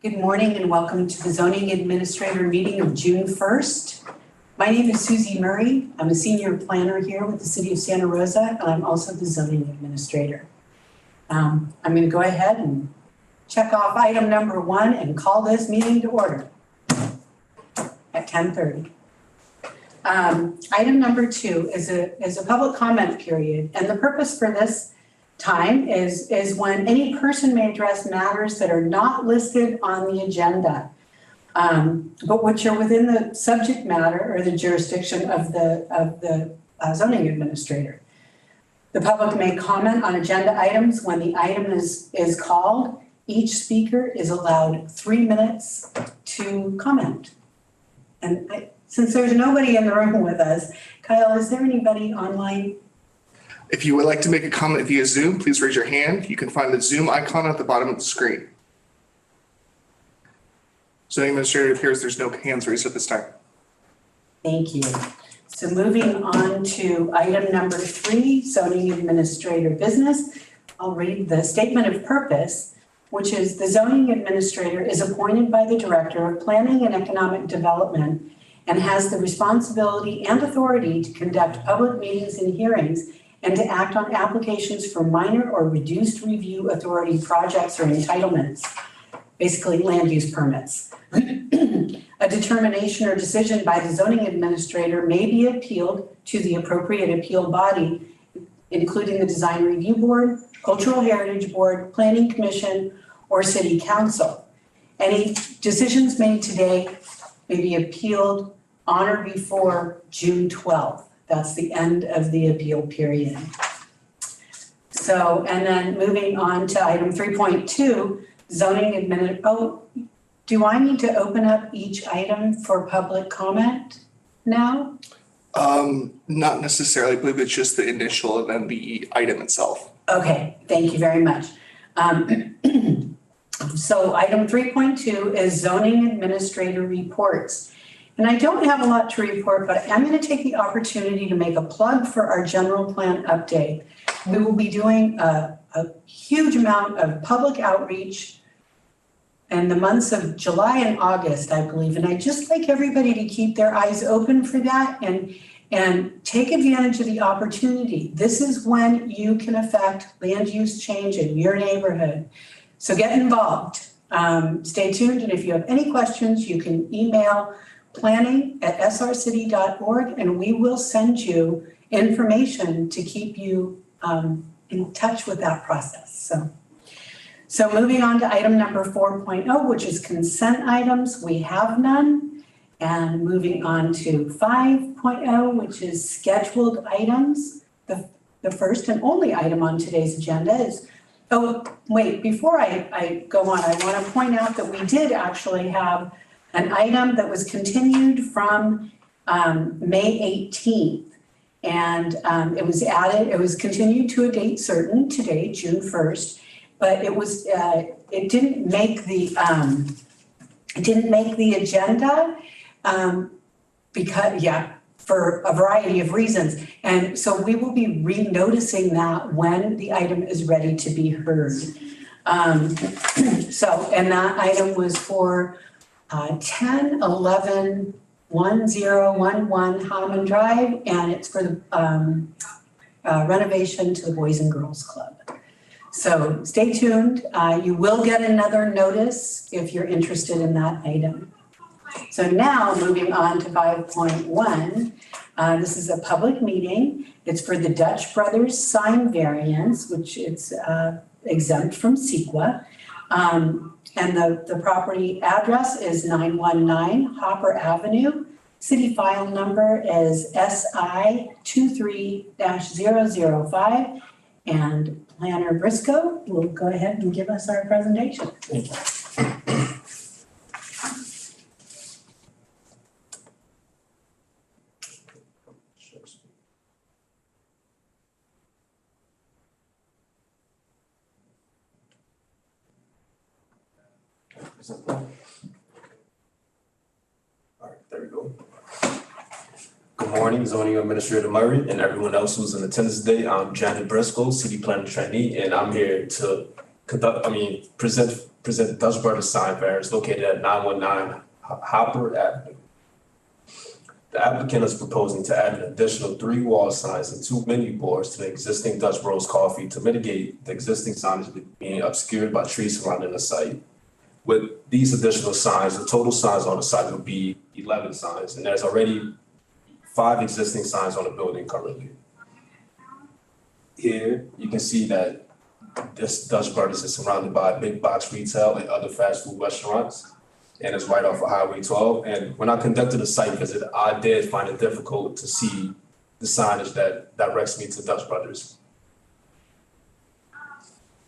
Good morning and welcome to the Zoning Administrator meeting of June 1st. My name is Susie Murray. I'm a senior planner here with the City of Santa Rosa, and I'm also the Zoning Administrator. I'm going to go ahead and check off item number 1 and call this meeting to order at 10:30. Item number 2 is a public comment period, and the purpose for this time is when any person may address matters that are not listed on the agenda, but which are within the subject matter or the jurisdiction of the zoning administrator. The public may comment on agenda items when the item is called. Each speaker is allowed 3 minutes to comment. And since there's nobody in the room with us, Kyle, is there anybody online? If you would like to make a comment via Zoom, please raise your hand. You can find the Zoom icon at the bottom of the screen. Zoning Administrator, it appears there's no hands raised at this time. Thank you. So moving on to item number 3, Zoning Administrator business. I'll read the statement of purpose, which is the Zoning Administrator is appointed by the Director of Planning and Economic Development and has the responsibility and authority to conduct public meetings and hearings and to act on applications for minor or reduced review authority projects or entitlements, basically land use permits. A determination or decision by the zoning administrator may be appealed to the appropriate appeal body, including the Design Review Board, Cultural Heritage Board, Planning Commission, or City Council. Any decisions made today may be appealed on or before June 12th. That's the end of the appeal period. So, and then moving on to item 3.2, zoning administrator. Oh, do I need to open up each item for public comment now? Not necessarily. I believe it's just the initial and then the item itself. Okay, thank you very much. So item 3.2 is zoning administrator reports. And I don't have a lot to report, but I'm going to take the opportunity to make a plug for our general plan update. We will be doing a huge amount of public outreach in the months of July and August, I believe. And I'd just like everybody to keep their eyes open for that and take advantage of the opportunity. This is when you can affect land use change in your neighborhood. So get involved. Stay tuned. And if you have any questions, you can email planning@srcity.org, and we will send you information to keep you in touch with that process. So moving on to item number 4.0, which is consent items, we have none. And moving on to 5.0, which is scheduled items. The first and only item on today's agenda is, oh, wait, before I go on, I want to point out that we did actually have an item that was continued from May 18th. And it was continued to a date certain, today, June 1st, but it didn't make the agenda for a variety of reasons. And so we will be re-noticing that when the item is ready to be heard. And that item was for 10111011 Harmon Drive, and it's for the renovation to the Boys and Girls Club. So stay tuned. You will get another notice if you're interested in that item. So now moving on to 5.1, this is a public meeting. It's for the Dutch Brothers sign variance, which it's exempt from CEQA. And the property address is 919 Hopper Avenue. City file number is SI23-005. And Planner Briscoe will go ahead and give us our presentation. Thank you. All right, there we go. Good morning, Zoning Administrator Murray and everyone else who's in attendance today. I'm Janet Briscoe, City Planner Trainee, and I'm here to present Dutch Brothers sign variance located at 919 Hopper Avenue. The applicant is proposing to add an additional 3 wall signs and 2 menu boards to the existing Dutch Bros Coffee to mitigate the existing signage being obscured by trees surrounding the site. With these additional signs, the total signs on the site would be 11 signs, and there's already 5 existing signs on the building currently. Here, you can see that this Dutch Brothers is surrounded by big box retail and other fast food restaurants, and it's right off of Highway 12. And when I conducted a site visit, I did find it difficult to see the signage that directs me to Dutch Brothers.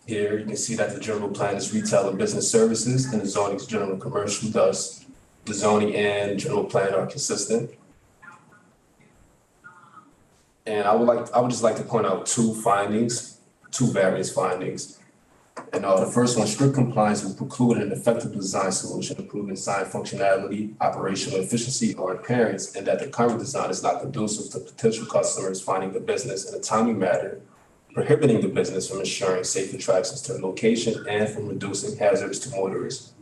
Here, you can see that the general plan is retail and business services, and the zoning is general commercial, thus the zoning and general plan are consistent. And I would just like to point out 2 various findings. And the first one, strict compliance will preclude an effective design solution, improving sign functionality, operational efficiency, or appearance, and that the current design is not conducive to potential customers finding the business in a timely manner, prohibiting the business from ensuring safe attractions to the location and from reducing hazards to motorists.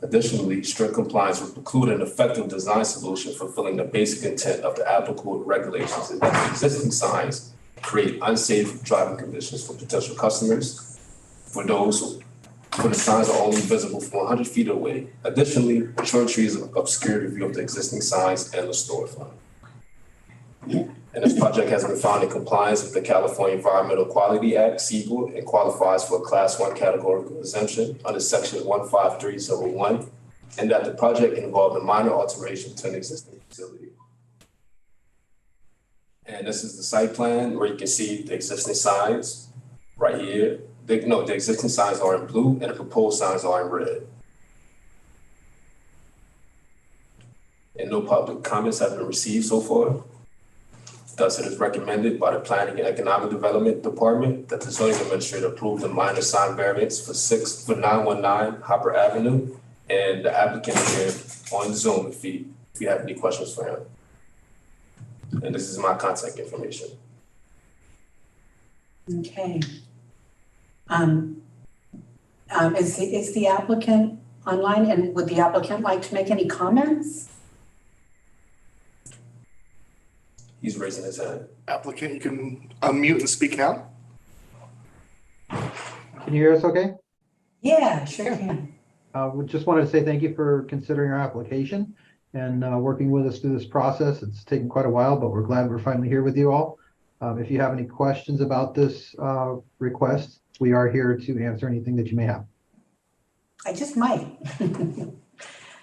Additionally, strict compliance will preclude an effective design solution fulfilling the basic intent of the applicable regulations, and that the existing signs create unsafe driving conditions for potential customers. For the signs are only visible from 100 feet away. Additionally, mature trees obscure the view of the existing signs and the storefront. And this project has been found in compliance with the California Environmental Quality Act, CEQA, and qualifies for a Class 1 categorical exemption under Section 15301, and that the project involved a minor alteration to an existing facility. And this is the site plan where you can see the existing signs right here. The existing signs are in blue and the proposed signs are in red. And no public comments have been received so far. Thus, it is recommended by the Planning and Economic Development Department that the zoning administrator approve the minor sign variance for 919 Hopper Avenue, and the applicant is here on Zoom if you have any questions for him. And this is my contact information. Okay. Is the applicant online, and would the applicant like to make any comments? He's raising his hand. Applicant, you can unmute and speak now. Can you hear us okay? Yeah, sure can. We just wanted to say thank you for considering our application and working with us through this process. It's taken quite a while, but we're glad we're finally here with you all. If you have any questions about this request, we are here to answer anything that you may have. I just might.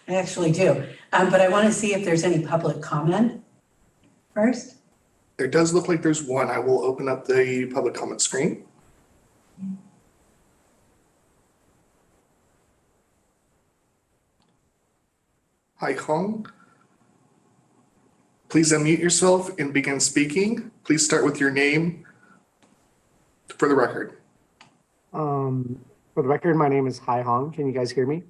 I actually do. But I want to see if there's any public comment first. There does look like there's one. I will open up the public comment screen. Hi, Hong. Please unmute yourself and begin speaking. Please start with your name for the record. For the record, my name is Hai Hong. Can you guys hear me?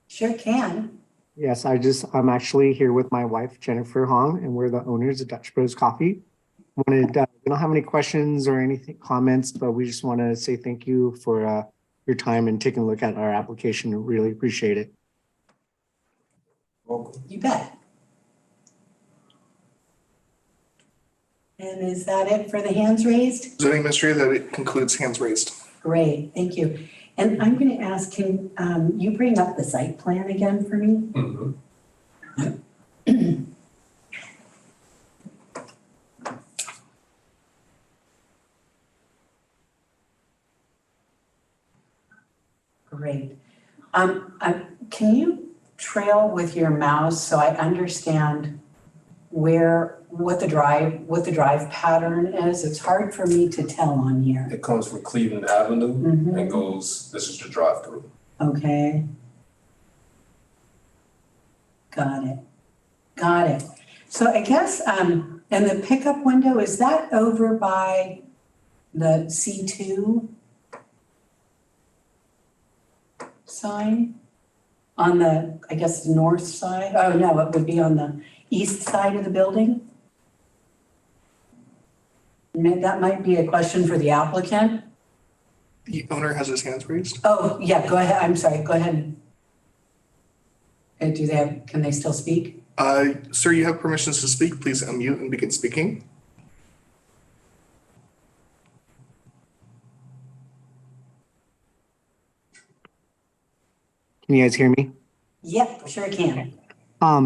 Sure can. Yes, I'm actually here with my wife, Jennifer Hong, and we're the owners of Dutch Bros Coffee. We don't have any questions or anything, comments, but we just want to say thank you for your time and taking a look at our application. We really appreciate it. Welcome. You bet. And is that it for the hands raised? Zoning administrator, that concludes hands raised. Great, thank you. And I'm going to ask, can you bring up the site plan again for me? Mm-hmm. Great. Can you trail with your mouse so I understand what the drive pattern is? It's hard for me to tell on here. It comes from Cleveland Avenue and goes, this is the drive-through. Okay. Got it. So I guess, and the pickup window, is that over by the C2 sign? On the, I guess, north side? Oh, no, it would be on the east side of the building? That might be a question for the applicant. The owner has his hands raised. Oh, yeah, go ahead. I'm sorry. Go ahead. Can they still speak? Sir, you have permissions to speak. Please unmute and begin speaking. Can you guys hear me? Yep, sure can.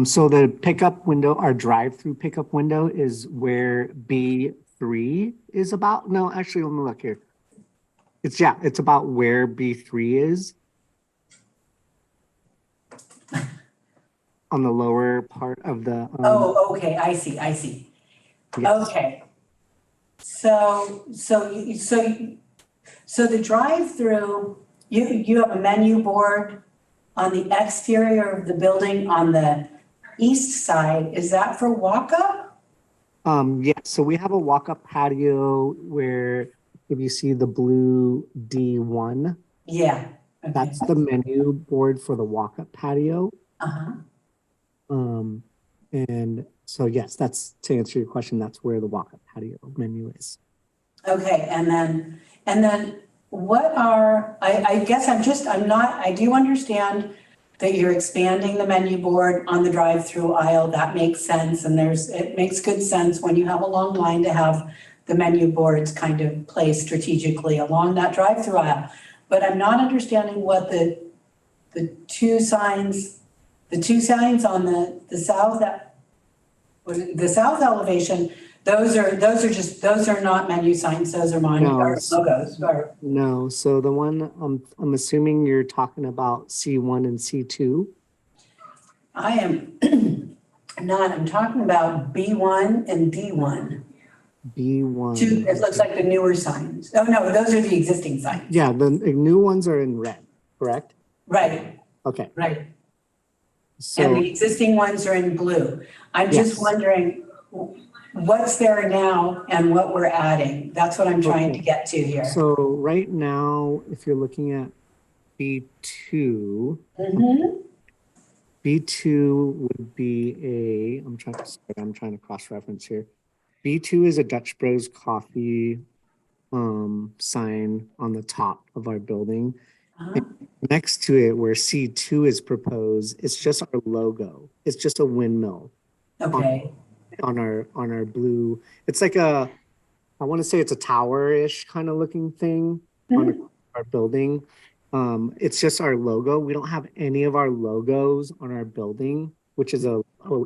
So the pickup window, our drive-through pickup window is where B3 is about. No, actually, let me look here. It's about where B3 is. On the lower part of the. Oh, okay, I see. Yes. Okay. So the drive-through, you have a menu board on the exterior of the building on the east side. Is that for walk-up? Yeah, so we have a walk-up patio where if you see the blue D1, Yeah. Okay. that's the menu board for the walk-up patio. Uh-huh. And so yes, that's to answer your question, that's where the walk-up patio menu is. Okay, and then what are, I guess I do understand that you're expanding the menu board on the drive-through aisle. That makes sense. And it makes good sense when you have a long line to have the menu boards kind of placed strategically along that drive-through aisle. But I'm not understanding what the two signs on the south elevation, those are not menu signs, those are logos. No, so the one, I'm assuming you're talking about C1 and C2. I am not, I'm talking about B1 and D1. B1. It looks like the newer signs. Oh, no, those are the existing signs. Yeah, the new ones are in red, correct? Right, Okay, right. And so, the existing ones are in blue. I'm just Yes. wondering what's there now and what we're adding. That's what I'm trying to get to here. so right now, if you're looking at B2, Mhm. B2 would be I'm trying to cross-reference here. B2 is a Dutch Bros Coffee sign on the top of our building. Uh-huh. Next to it, where C2 is proposed, it's just our logo. It's just a windmill Okay, on our blue. It's like I want to say it's a tower-ish kind of looking thing on our building. It's just our logo. We don't have any of our logos on our building, which is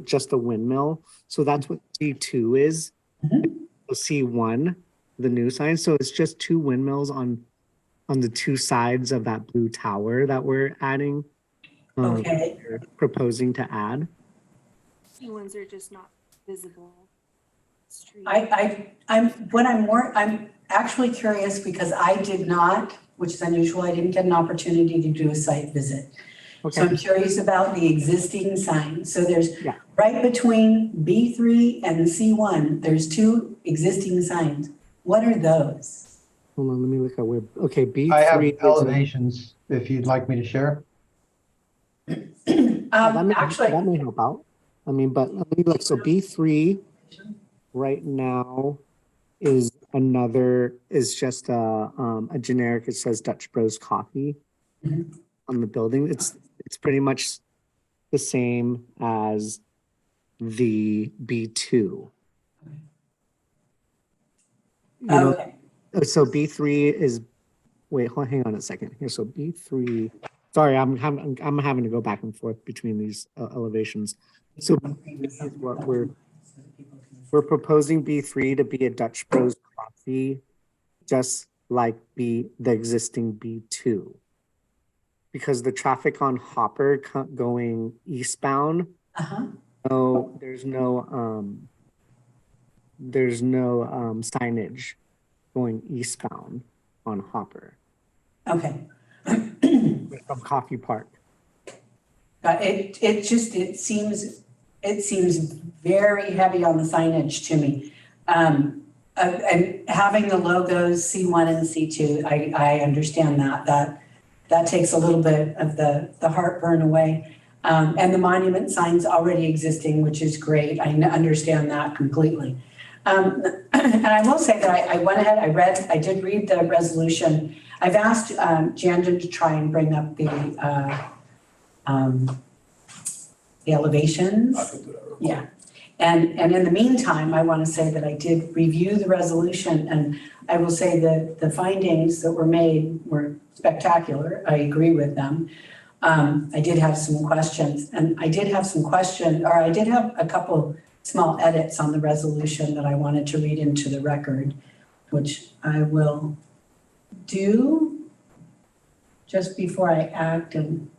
just a windmill. So that's what C2 is. So C1, the new sign. So it's just two windmills on the two sides of that blue tower that we're adding. okay. We're proposing to add. The ones are just not visible. Street. I'm actually curious because I did not, which is unusual, I didn't get an opportunity to do a site visit. So I'm Okay, curious about the existing signs. So there's, Yeah. right between B3 and C1, there's two existing signs. What are those? hold on, let me look at where, okay, B3. I have is a- elevations if you'd like me to share. that may Actually, help out. I mean, but let me look, so B3 right now is just a generic, it says Dutch Bros Coffee on the building. It's pretty much the same as the B2. You know, okay, so B3 is, hang on a second here. So B3, sorry, I'm having to go back and forth between these elevations. So this is what we're proposing B3 to be a Dutch Bros Coffee, just like the existing B2. Because the traffic on Hopper going eastbound, uh-huh, there's no signage going eastbound on Hopper okay. from Coffee Park. It seems very heavy on the signage to me. And having the logos C1 and C2, I understand that takes a little bit of the heartburn away. And the monument sign's already existing, which is great. I understand that completely. And I will say that I went ahead, I did read the resolution. I've asked Jandon to try and bring up the elevations. I can do that. Yeah, and in the meantime, I want to say that I did review the resolution, and I will say that the findings that were made were spectacular. I agree with them. I did have some questions, and I did have a couple small edits on the resolution that I wanted to read into the record, which I will do just before I act, and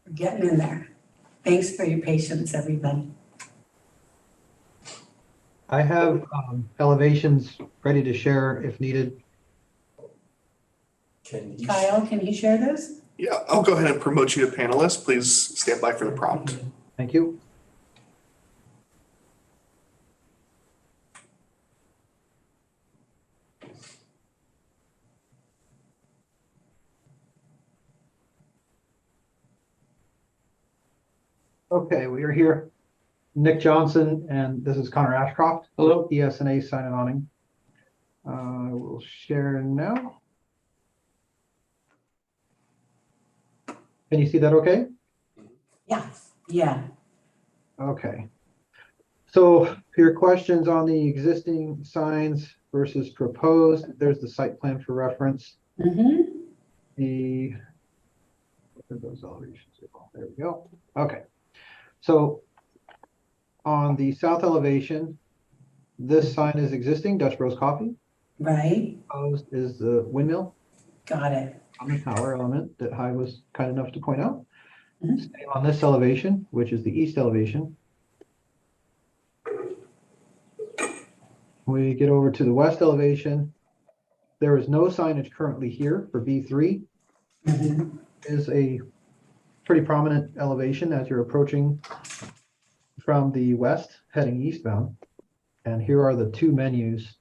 we're getting in there. Thanks for your patience, everybody. I have elevations ready to share if needed. Can you? Kyle, can you share this? Yeah, I'll go ahead and promote you to panelist. Please stand by for the prompt. Thank you. Okay, we are here. Nick Johnson, and this is Connor Ashcroft. Hello. ESNA sign and awning. We'll share now. Can you see that okay? Yeah. Okay. So for your questions on the existing signs versus proposed, there's the site plan for reference. Mm-hmm. What are those elevations? There we go. Okay. So on the south elevation, this sign is existing, Dutch Bros Coffee. Right, Proposed is the windmill got it. on the tower element that Hy was kind enough to point out. Mhm. Staying on this elevation, which is the east elevation. We get over to the west elevation. There is no signage currently here for B3. Mhm. Is a pretty prominent elevation as you're approaching from the west heading eastbound. And here are the two menus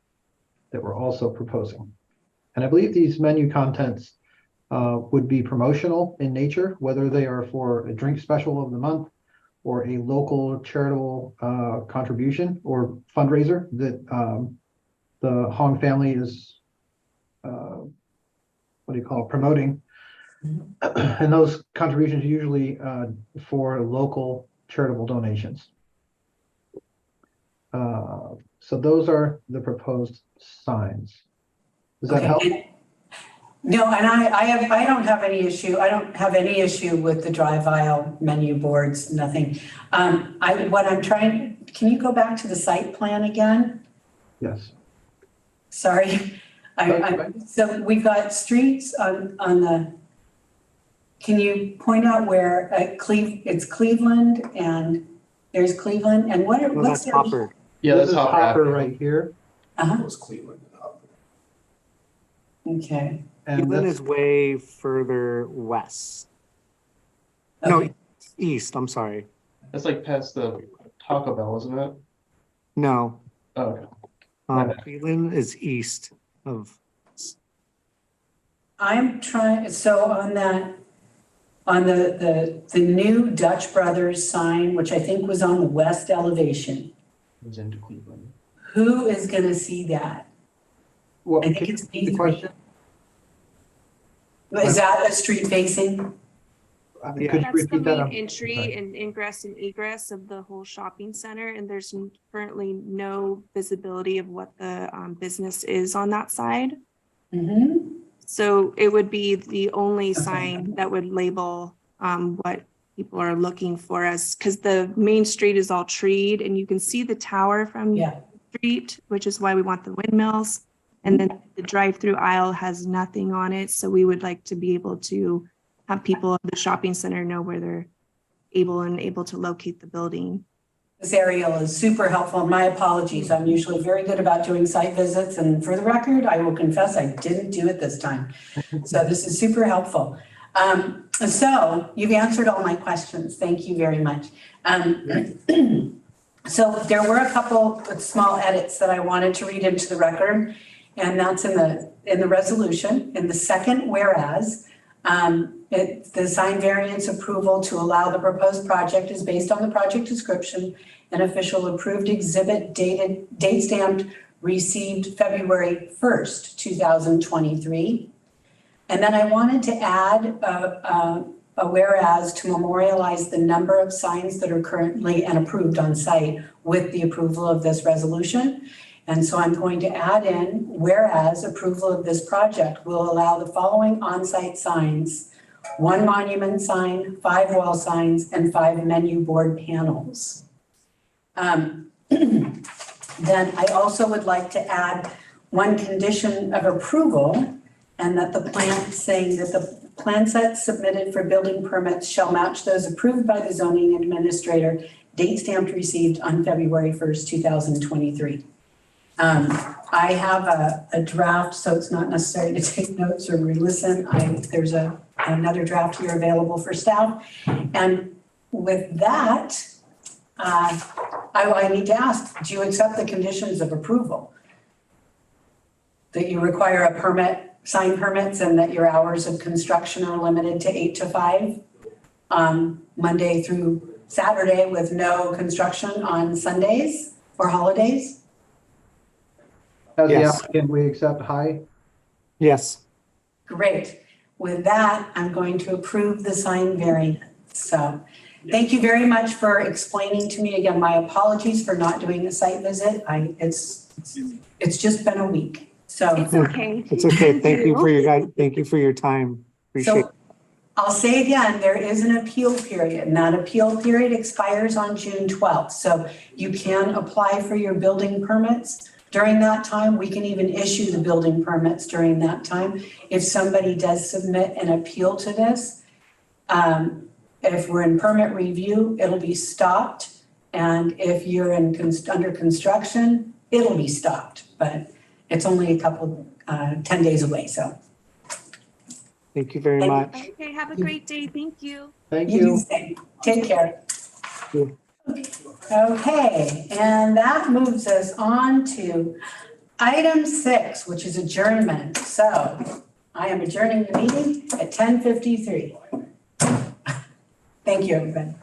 that we're also proposing. And I believe these menu contents would be promotional in nature, whether they are for a drink special of the month or a local charitable contribution or fundraiser that the Hong family is, promoting. And those contributions are usually for local charitable donations. So those are the proposed signs. Does that help? No, and I don't have any issue. I don't have any issue with the drive aisle menu boards, nothing. Can you go back to the site plan again? Yes. Sorry. Okay. So we've got streets on the, can you point out where it's Cleveland and there's Cleveland and Well, what's that's there? Hopper. Yeah, This that's is Hopper Hopper Avenue. right here. Uh-huh, It was Cleveland. okay. And Cleveland that's, is way further west. No, Okay. east, I'm sorry. That's like past the Taco Bell, isn't it? No, Oh, okay. My bad. Cleveland is east of, I'm trying, so on the new Dutch Brothers sign, which I think was on the west elevation, It was into Cleveland. who is gonna see that? what, I think can you it's repeat the B3. question? Is that a street facing? Could Yeah. you That's the repeat that? main I'm entry sorry. and ingress and egress of the whole shopping center, and there's currently no visibility of what the business is on that side. Mm-hmm. So it would be the only sign that would label what people are looking for as, because the main street is all treed and you can see the tower from the Yeah, street, which is why we want the windmills. And then the drive-through aisle has nothing on it, so we would like to be able to have people at the shopping center know where they're able to locate the building. this aerial is super helpful. My apologies. I'm usually very good about doing site visits, and for the record, I will confess I didn't do it this time. So this is super helpful. So you've answered all my questions. Thank you very much. So there were a couple of small edits that I wanted to read into the record, and that's in the resolution, in the second whereas. The sign variance approval to allow the proposed project is based on the project description and official approved exhibit date stamped, received February 1st, 2023. And then I wanted to add a whereas to memorialize the number of signs that are currently and approved on site with the approval of this resolution. And so I'm going to add in, whereas approval of this project will allow the following on-site signs: 1 monument sign, 5 wall signs, and 5 menu board panels. Then I also would like to add one condition of approval, and that the plan, saying that the plan sets submitted for building permits shall match those approved by the zoning administrator, date stamped received on February 1st, 2023. I have a draft, so it's not necessary to take notes or re-listen. There's another draft here available for staff. And with that, I need to ask, do you accept the conditions of approval? That you require a permit, sign permits, and that your hours of construction are limited to 8 to 5, Monday through Saturday, with no construction on Sundays or holidays? As the Yes. applicant, we accept high. Yes. Great. With that, I'm going to approve the sign variance. So thank you very much for explaining to me. Again, my apologies for not doing a site visit. It's just been a week. So, It's okay. It's okay. Thank you for your time. Appreciate so I'll say again, there is an appeal period, and that appeal period expires on June 12th. So you can apply for your building permits during that time. We can even issue the building permits during that time. If somebody does submit an appeal to this, if we're in permit review, it'll be stopped. And if you're under construction, it'll be stopped. But it's only a couple, 10 days away, so. Thank you very much. Okay, have a great day. Thank you. Thank You you. do stay. Take care. you. Okay, and that moves us on to item 6, which is adjournment. So I am adjourning the meeting at 10:53. Thank you, everybody.